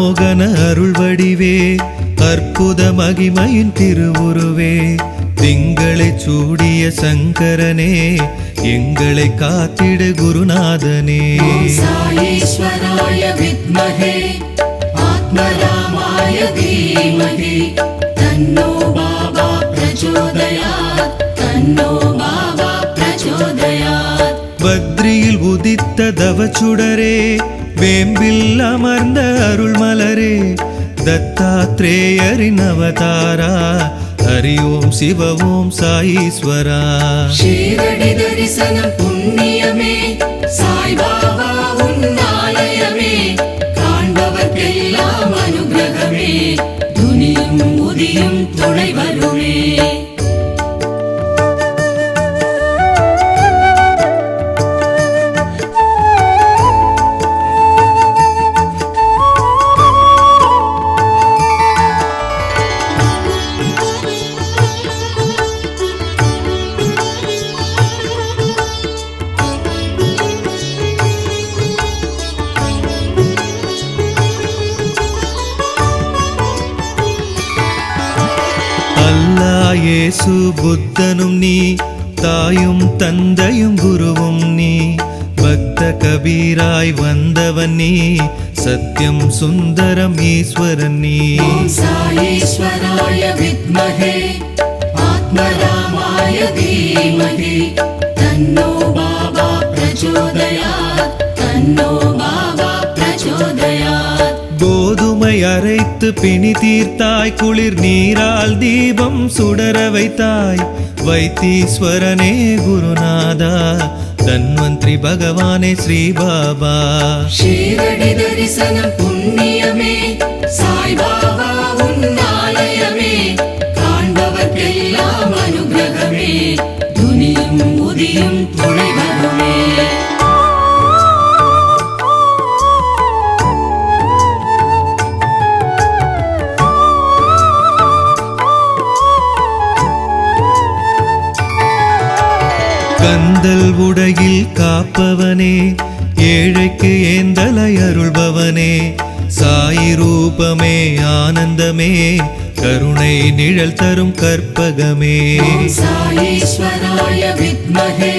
மோகன அருள் வடிவே அற்புத மகிமையின் திருவுருவே திங்களை சூடிய சங்கரனே எங்களை காத்திடு குருநாதனே. சாயீஸ்வராய வித்மஹே ஆத்மராமாய தீமஹி தன்னோ பாபா பிரச்சோதயாத் தன்னோ பாபா பிரச்சோதயாத். பத்ரியில் உதித்த தவச்சுடரே வேம்பில் அமர்ந்த அருள் மலரே தத்தாத்ரேயரின் அவதாரா ஹரி ஓம் சிவ ஓம் சாயீஸ்வரா. ஷீரடி தரிசனம் புண்ணியமே சாய் பாபா உன்னாலயமே காண்பவர்க்கெல்லாம் அனுகிரகமே துனியும் உதியும் துணை வருமே. இயேசு புத்தனும் நீ தாயும் தந்தையும் குருவும் நீ பக்த கபீராய் வந்தவன் நீ சத்யம் சுந்தரம் ஈஸ்வரன் நீ. சாயீஸ்வராய வித்மஹே ஆத்மராமாய தீமஹி தன்னோ பாபா பிரச்சோதயாத் தன்னோ பாபா பிரச்சோதயாத். கோதுமை அரைத்து பிணி தீர்த்தாய் குளிர் நீரால் தீபம் சுடர வைத்தாய் வைத்தீஸ்வரனே குருநாதா தன்வந்திரி பகவானே ஸ்ரீ பாபா. ஷீரடி தரிசனம் புண்ணியமே சாய் பாபா உன்னாலயமே காண்பவர்க்கெல்லாம் அனுகிரகமே துனியும் உதியும் துணை வருமே. கந்தல் உடையில் காப்பவனே ஏழைக்கு ஏந்தலை அருள்பவனே சாயி ரூபமே ஆனந்தமே கருணை நிழல் தரும் கற்பகமே. சாயீஸ்வராய வித்மஹே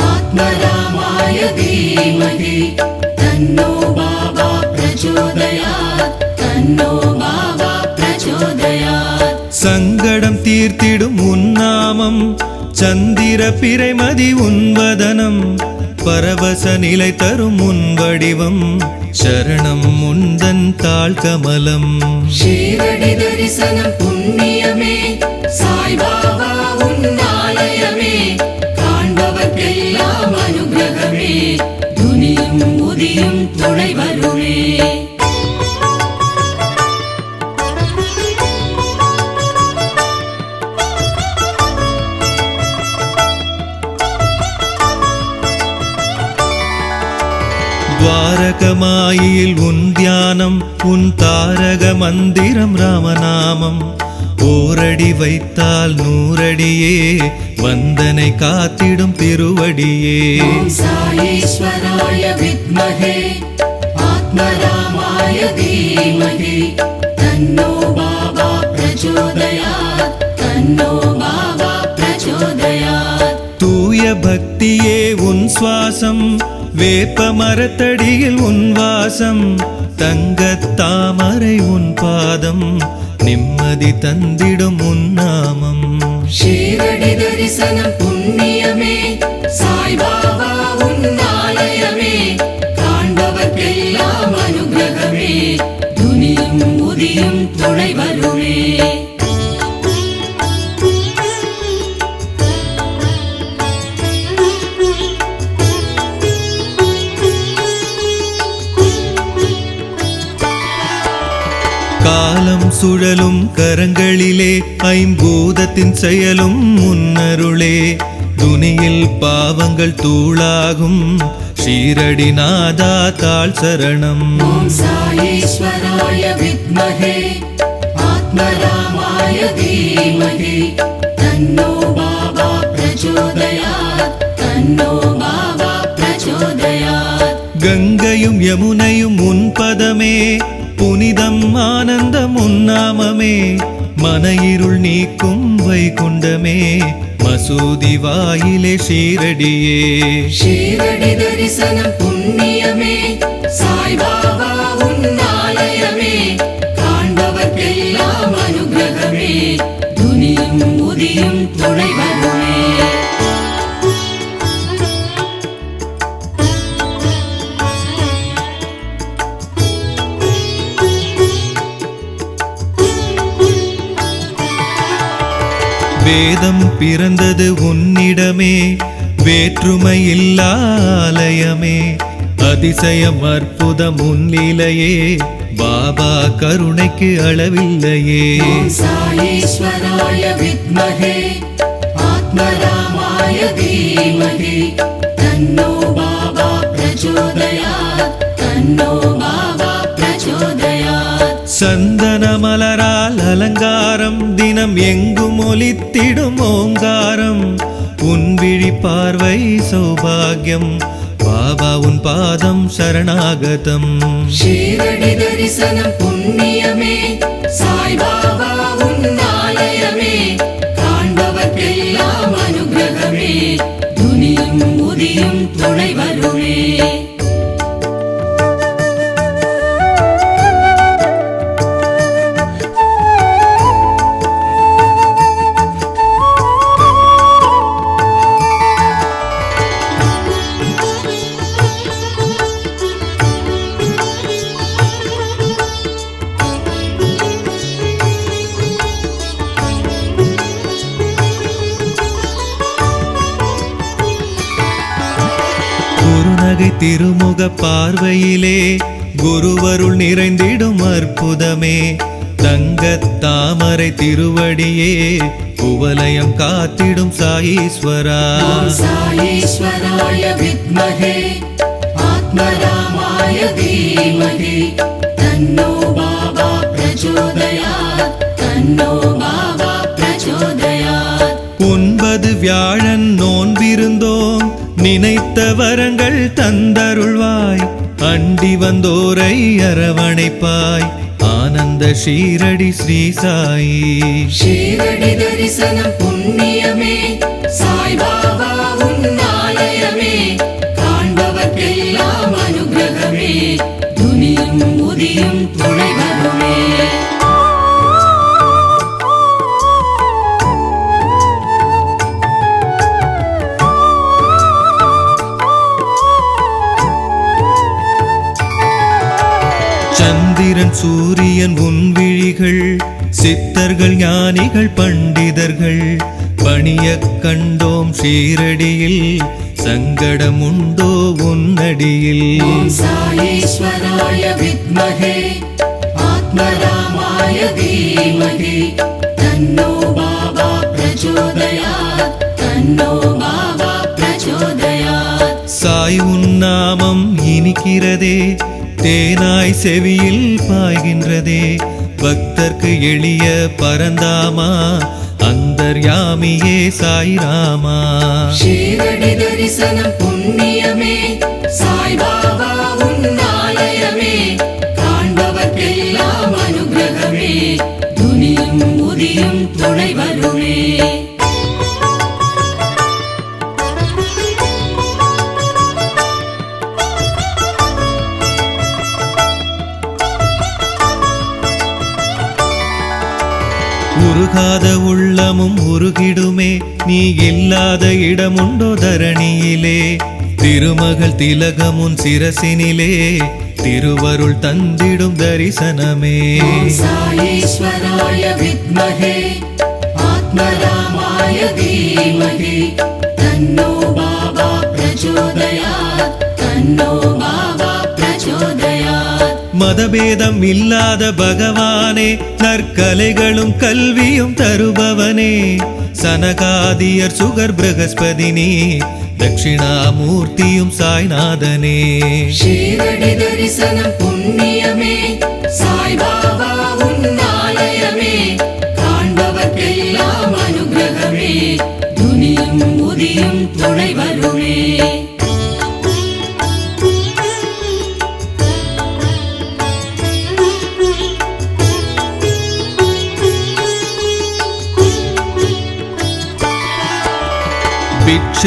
ஆத்மராமாய தீமஹி தன்னோ பாபா பிரச்சோதயாத் தன்னோ பாபா பிரச்சோதயாத். சங்கடம் தீர்த்திடும் உன்னாமம் சந்திர பிறைமதி உன்வதனம் பரவச நிலை தரும் உன் வடிவம் சரணம் முந்தன் தாழ் கமலம். ஷீரடி தரிசனம் புண்ணியமே சாய் பாபா உன்னாலயமே காண்பவர்க்கெல்லாம் அனுகிரகமே துனியும் உதியும் துணை வருமே. துவாரகமாயில் உன் தியானம் உன் தாரக மந்திரம் ராமநாமம் ஓரடி வைத்தால் நூறடியே வந்தனை காத்திடும் திருவடியே. சாயீஸ்வராய வித்மஹே ஆத்மராமாய தீமஹி தன்னோ பாபா பிரச்சோதயாத் தன்னோ பாபா பிரச்சோதயாத். தூய பக்தியே உன் சுவாசம் வேப்ப மரத்தடியில் உன் வாசம் தங்கத் தாமரை உன் பாதம் நிம்மதி தந்திடும் உன் நாமம். ஷீரடி தரிசனம் புண்ணியமே சாய் பாபா உன்னாலயமே காண்பவர்க்கெல்லாம் அனுகிரகமே துனியும் உதியும் துணை வருமே. காலம் சுழலும் கரங்களிலே ஐம்பூதத்தின் செயலும் முன்னருளே துனியில் பாவங்கள் தூளாகும் ஷீரடி நாதா தாழ் சரணம். சாயீஸ்வராய வித்மஹே ஆத்மராமாய தீமஹி தன்னோ பாபா பிரச்சோதயாத் தன்னோ பாபா பிரச்சோதயாத். கங்கையும் யமுனையும் உன் பதமே புனி மன இருள் நீக்கும் வைகுண்டமே மசூதி வாயிலே ஷீரடியே ஷீரடி தரிசனம் புண்ணியமே சாய்பாபா உன்னாலயமே காண்பவர்க்கெல்லாம் அனுகிரகமே துனியும் உதியும் துணை வருமே வேதம் பிறந்தது உன்னிடமே வேற்றுமையில்லா ஆலயமே அதிசயம் அற்புதம் உன்னிலையே பாபா கருணைக்கு அளவில்லையே ஓம் சாயீஸ்வராய வித்மஹே ஆத்மராமாய தீமஹி தன்னோ பாபா பிரச்சோதயாத் தன்னோ பாபா பிரச்சோதயாத் சந்தன மலரால் அலங்காரம் தினம் எங்கும் ஒலித்திடும் ஓங்காரம் உன் விழி பார்வை சௌபாகியம் பாபா உன் பாதம் சரணாகதம் ஷீரடி தரிசனம் புண்ணியமே சாய்பாபா உன்னாலயமே காண்பவர்க்கெல்லாம் அனுகிரகமே துனியும் உதியும் துணை வருமே குருநகை திருமுக பார்வையிலே குருவருள் நிறைந்திடும் அற்புதமே தங்கத் தாமரை திருவடியே குவலயம் காத்திடும் சாயீஸ்வரா ஓம் சாயீஸ்வராய வித்மஹே ஆத்மராமாய தீமஹி தன்னோ பாபா பிரச்சோதயாத் தன்னோ பாபா பிரச்சோதயாத் 9 வியாழன் நோன்பிருந்தோம் நினைத்த வரங்கள் தந்தருள்வாய் அண்டி வந்தோரை அரவணைப்பாய் ஆனந்த ஷீரடி ஸ்ரீ சாயி ஷீரடி தரிசனம் புண்ணியமே சாய்பாபா உன்னாலயமே காண்பவர்க்கெல்லாம் அனுகிரகமே துனியும் உதியும் துணை வருமே சந்திரன் சூரியன் உன் விழிகள் சித்தர்கள் ஞானிகள் பண்டிதர்கள் பணியக் கண்டோம் ஷீரடியில் சங்கடம் உண்டோ உன்னடியில் ஓம் சாயீஸ்வராய வித்மஹே ஆத்மராமாய தீமஹி தன்னோ பாபா பிரச்சோதயாத் தன்னோ பாபா பிரச்சோதயாத் சாய் உன் நாமம் இனிக்கிறதே தேனாய் செவியில் பாய்கின்றதே பக்தர்க்கு எளிய பரந்தாமா அந்தர்யாமியே சாய்ராமா ஷீரடி தரிசனம் புண்ணியமே சாய்பாபா உன்னாலயமே காண்பவர்க்கெல்லாம் அனுகிரகமே துனியும் உதியும் துணை வருமே உருகாத உள்ளமும் உருகிடுமே நீ இல்லாத இடமுண்டோ தரணியிலே திருமகள் திலகமுன் சிரசினிலே திருவருள் தந்திடும் தரிசனமே ஓம் சாயீஸ்வராய வித்மஹே ஆத்மராமாய தீமஹி தன்னோ பாபா பிரச்சோதயாத் தன்னோ பாபா பிரச்சோதயாத் மதபேதம் இல்லாத பகவானே நற்கலைகளும் கல்வியும் தருபவனே சனகாதியர் சுகர் பிரகஸ்பதினி தட்சிணாமூர்த்தியும் சாய்நாதனே ஷீரடி தரிசனம் புண்ணியமே சாய்பாபா உன்னாலயமே காண்பவர்க்கெல்லாம் அனுகிரகமே துனியும் உதியும் துணை வருமே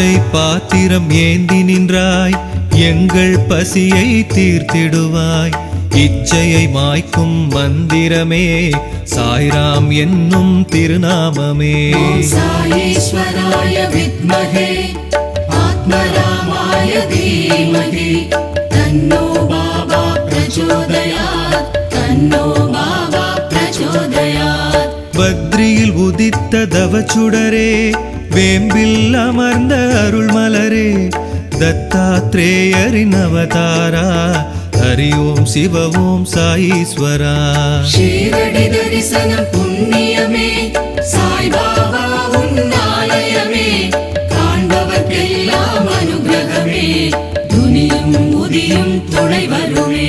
பிச்சை பாத்திரம் ஏந்தி நின்றாய், எங்கள் பசியை தீர்த்திடுவாய். இச்சையை மாய்க்கும் மந்திரமே, சாய்ராம் என்னும் திருநாமமே. ஓம் சாயீஸ்வராய வித்மஹே ஆத்மராமாய தீமஹி தன்னோ பாபா பிரச்சோதயாத் தன்னோ பாபா பிரச்சோதயாத். பத்ரியில் உதித்த தவச்சுடரே, வேம்பில் அமர்ந்த அருள்மலரே, தத்தாத்ரேயரின் அவதாரா, ஹரி ஓம் சிவ ஓம் சாயீஸ்வரா. ஷீரடி தரிசனம் புண்ணியமே, சாய்பாபா உன்னாலயமே, காண்பவர்க்கெல்லாம் அனுகிரகமே, துனியும் உதியும் துணை வருமே.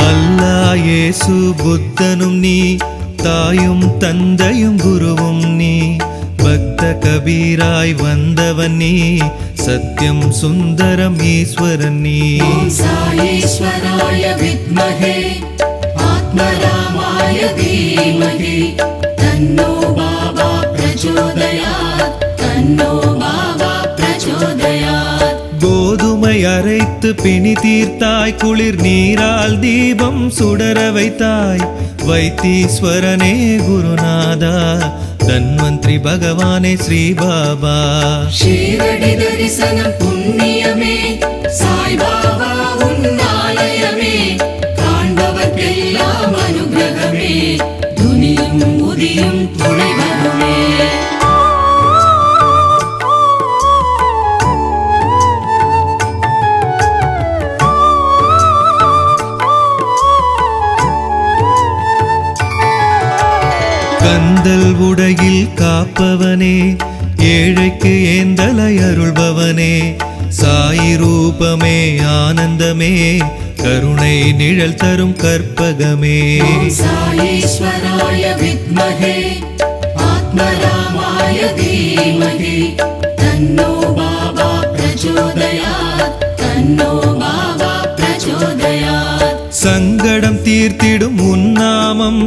அல்லாஹ் இயேசு புத்தனும் நீ, தாயும் தந்தையும் குருவும் நீ, பக்த கபீராய் வந்தவன் நீ, சத்யம் சுந்தரம் ஈஸ்வரன் நீ. ஓம் சாயீஸ்வராய வித்மஹே ஆத்மராமாய தீமஹி தன்னோ பாபா பிரச்சோதயாத் தன்னோ பாபா பிரச்சோதயாத். கோதுமை அரைத்து பிணி தீர்த்தாய், குளிர் நீரால் தீபம் சுடர வைத்தாய், வைத்தீஸ்வரனே குருநாதா, தன்வந்திரி பகவானே ஸ்ரீ பாபா. ஷீரடி தரிசனம் புண்ணியமே, சாய்பாபா உன்னாலயமே, காண்பவர்க்கெல்லாம் அனுகிரகமே, துனியும் உதியும் துணை வருமே. கந்தல் உடையில் காப்பவனே, ஏழைக்கு ஏந்தலை அருள்பவனே, சாயி ரூபமே ஆனந்தமே, கருணை நிழல் தரும் கற்பகமே. ஓம் சாயீஸ்வராய வித்மஹே ஆத்மராமாய தீமஹி தன்னோ பாபா பிரச்சோதயாத் தன்னோ பாபா பிரச்சோதயாத். சங்கடம் தீர்த்திடும் உன்னாமம்,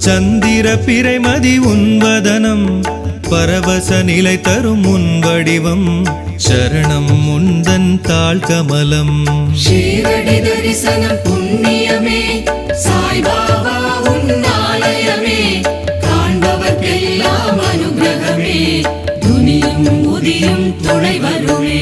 சந்திர பிறைமதி உன்வதனம், பரவச நிலை தரும் உன் வடிவம், சரணம் முந்தன் தாழ் கமலம். ஷீரடி தரிசனம் புண்ணியமே, சாய்பாபா உன்னாலயமே, காண்பவர்க்கெல்லாம் அனுகிரகமே, துனியும் உதியும் துணை வருமே.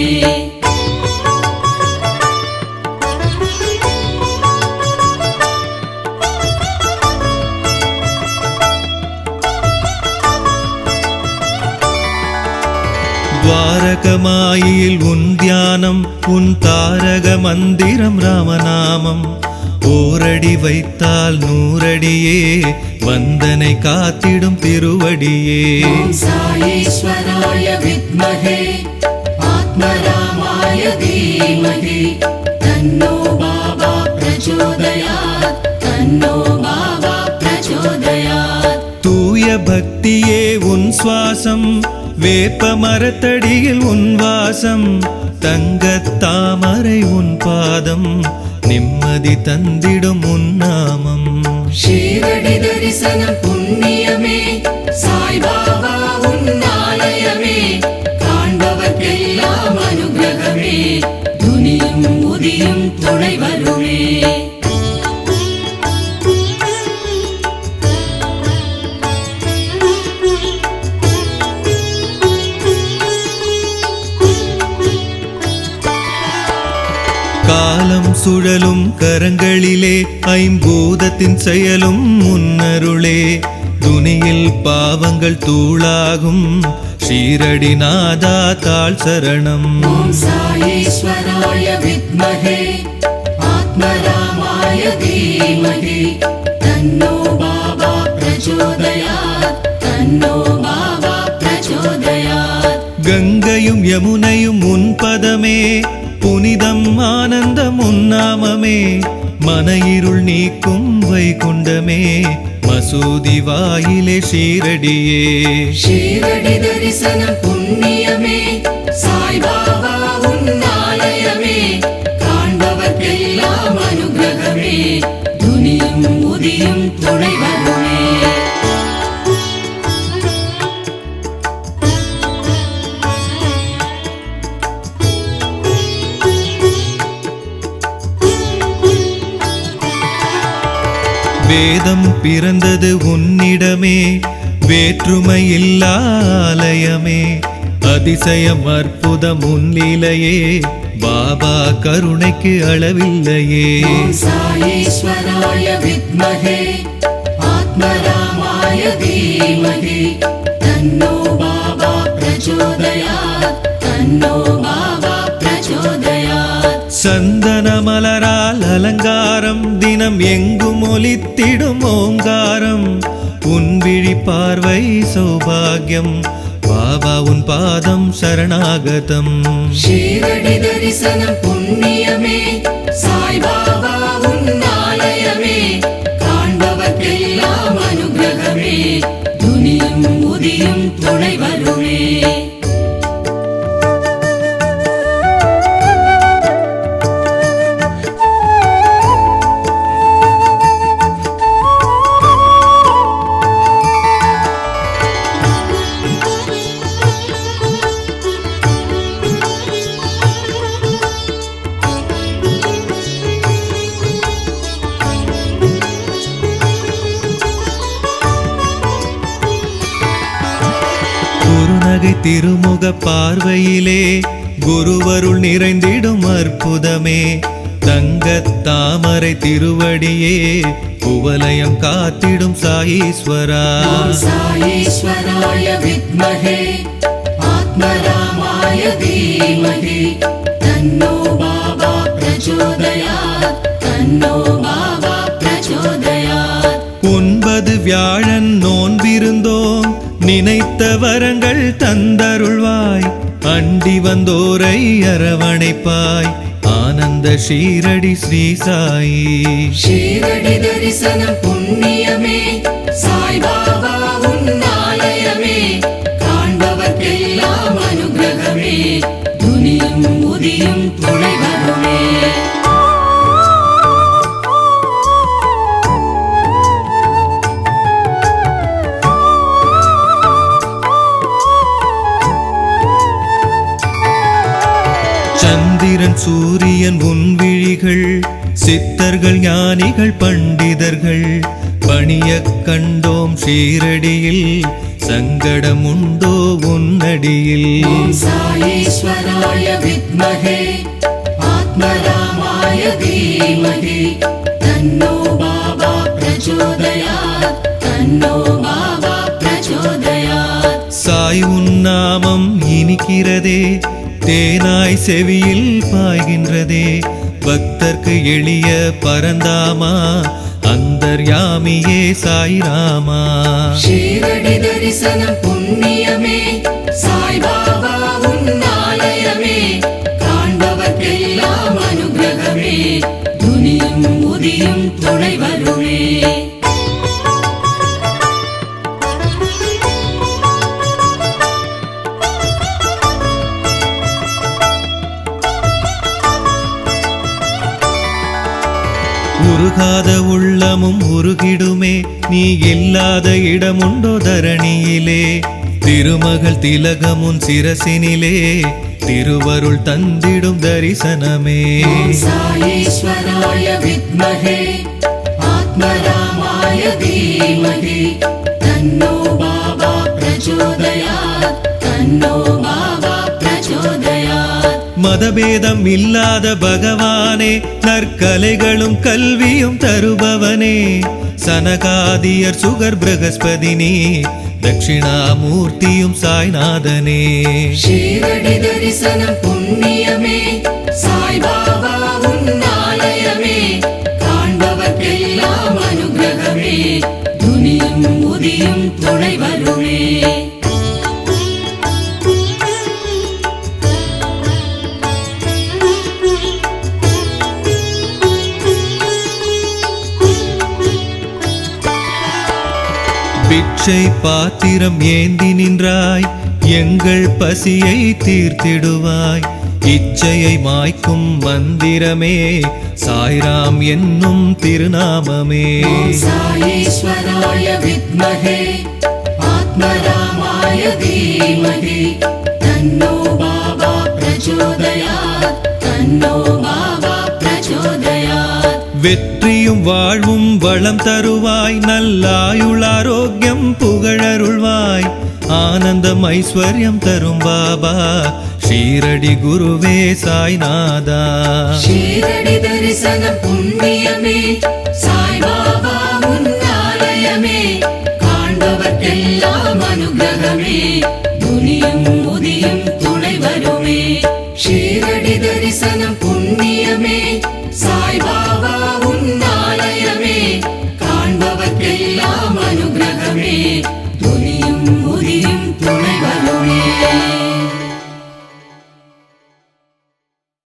துவாரகமாயில் உன் தியானம், உன் தாரக மந்திரம் ராமநாமம், ஓரடி வைத்தால் நூறடியே, வந்தனை காத்திடும் திருவடியே. ஓம் சாயீஸ்வராய வித்மஹே ஆத்மராமாய தீமஹி தன்னோ பாபா பிரச்சோதயாத் தன்னோ பாபா பிரச்சோதயாத். தூய பக்தியே உன் சுவாசம், வேப்ப மரத்தடியில் உன் வாசம், தங்கத் தாமரை உன் பாதம், நிம்மதி தந்திடும் உன் நாமம். ஷீரடி தரிசனம் புண்ணியமே, சாய்பாபா உன்னாலயமே, காண்பவர்க்கெல்லாம் அனுகிரகமே, துனியும் உதியும் துணை வருமே. காலம் சுழலும் கரங்களிலே, ஐம்பூதத்தின் செயலும் முன்னருளே, துனியில் பாவங்கள் தூளாகும், ஷீரடி நாதா தாழ் சரணம். ஓம் சாயீஸ்வராய வித்மஹே ஆத்மராமாய தீமஹி தன்னோ பாபா பிரச்சோதயாத் தன்னோ பாபா பிரச்சோதயாத். கங்கையும் யமுனையும் உன் பதமே, நாமமே மன இருள் நீக்கும் வைகுண்டமே மசூதி வாயிலே ஷீரடியே ஷீரடி தரிசனம் புண்ணியமே சாய்பாபா உன்னாலயமே காண்பவர்க்கெல்லாம் அனுகிரகமே துனியும் உதியும் துணை வருமே வேதம் பிறந்தது உன்னிடமே வேற்றுமையில்லா ஆலயமே அதிசயம் அற்புதம் உன்னிலையே பாபா கருணைக்கு அளவில்லையே ஓம் சாயீஸ்வராய வித்மஹே ஆத்மராமாய தீமஹி தன்னோ பாபா பிரச்சோதயாத் தன்னோ பாபா பிரச்சோதயாத் சந்தன மலரால் அலங்காரம் தினம் எங்கும் ஒலித்திடும் ஓங்காரம் உன் விழி பார்வை சௌபாகியம் பாபா உன் பாதம் சரணாகதம் ஷீரடி தரிசனம் புண்ணியமே சாய்பாபா உன்னாலயமே காண்பவர்க்கெல்லாம் அனுகிரகமே துனியும் உதியும் துணை வருமே குருநகை திருமுக பார்வையிலே குருவருள் நிறைந்திடும் அற்புதமே தங்கத் தாமரை திருவடியே குவலயம் காத்திடும் சாயீஸ்வரா ஓம் சாயீஸ்வராய வித்மஹே ஆத்மராமாய தீமஹி தன்னோ பாபா பிரச்சோதயாத் தன்னோ பாபா பிரச்சோதயாத் 9 வியாழன் நோன்பிருந்தோம் நினைத்த வரங்கள் தந்தருள்வாய் அண்டி வந்தோரை அரவணைப்பாய் ஆனந்த ஷீரடி ஸ்ரீ சாயி ஷீரடி தரிசனம் புண்ணியமே சாய்பாபா உன்னாலயமே காண்பவர்க்கெல்லாம் அனுகிரகமே துனியும் உதியும் துணை வருமே சந்திரன் சூரியன் உன் விழிகள் சித்தர்கள் ஞானிகள் பண்டிதர்கள் பணியக் கண்டோம் ஷீரடியில் சங்கடம் உண்டோ உன்னடியில் ஓம் சாயீஸ்வராய வித்மஹே ஆத்மராமாய தீமஹி தன்னோ பாபா பிரச்சோதயாத் தன்னோ பாபா பிரச்சோதயாத் சாய் உன் நாமம் இனிக்கிறதே தேனாய் செவியில் பாய்கின்றதே பக்தர்க்கு எளிய பரந்தாமா அந்தர்யாமியே சாய்ராமா ஷீரடி தரிசனம் புண்ணியமே சாய்பாபா உன்னாலயமே காண்பவர்க்கெல்லாம் அனுகிரகமே துனியும் உதியும் துணை வருமே உருகாத உள்ளமும் உருகிடுமே நீ இல்லாத இடமுண்டோ தரணியிலே திருமகள் திலகமுன் சிரசினிலே திருவருள் தந்திடும் தரிசனமே ஓம் சாயீஸ்வராய வித்மஹே ஆத்மராமாய தீமஹி தன்னோ பாபா பிரச்சோதயாத் தன்னோ பாபா பிரச்சோதயாத் மதபேதம் இல்லாத பகவானே நற்கலைகளும் கல்வியும் தருபவனே சனகாதியர் சுகர் பிரகஸ்பதினி தட்சிணாமூர்த்தியும் சாய்நாதனே ஷீரடி தரிசனம் புண்ணியமே சாய்பாபா உன்னாலயமே காண்பவர்க்கெல்லாம் அனுகிரகமே துனியும் உதியும் துணை வருமே பிட்சை பாத்திரம் ஏந்தி நின்றாய் எங்கள் பசியை தீர்த்திடுவாய் இச்சையை மாய்க்கும் மந்திரமே சாய்ராம் என்னும் திருநாமமே சாயீஸ்வராய வித்மஹே ஆத்மராமாய தீமஹி தன்னோ பாபா பிரச்சோதயாத் தன்னோ பாபா பிரச்சோதயாத் வெற்றியும் வாழ்வும் வளம் தருவாய் நல்லாயுள் ஆரோக்கியம் புகழருள்வாய் ஆனந்தம் ஐஸ்வர்யம் தரும் பாபா ஷீரடி குருவே சாய்நாதா ஷீரடி தரிசனம் புண்ணியமே சாய்பாபா உன்னாலயமே காண்பவர்க்கெல்லாம் அனுகிரகமே துனியும்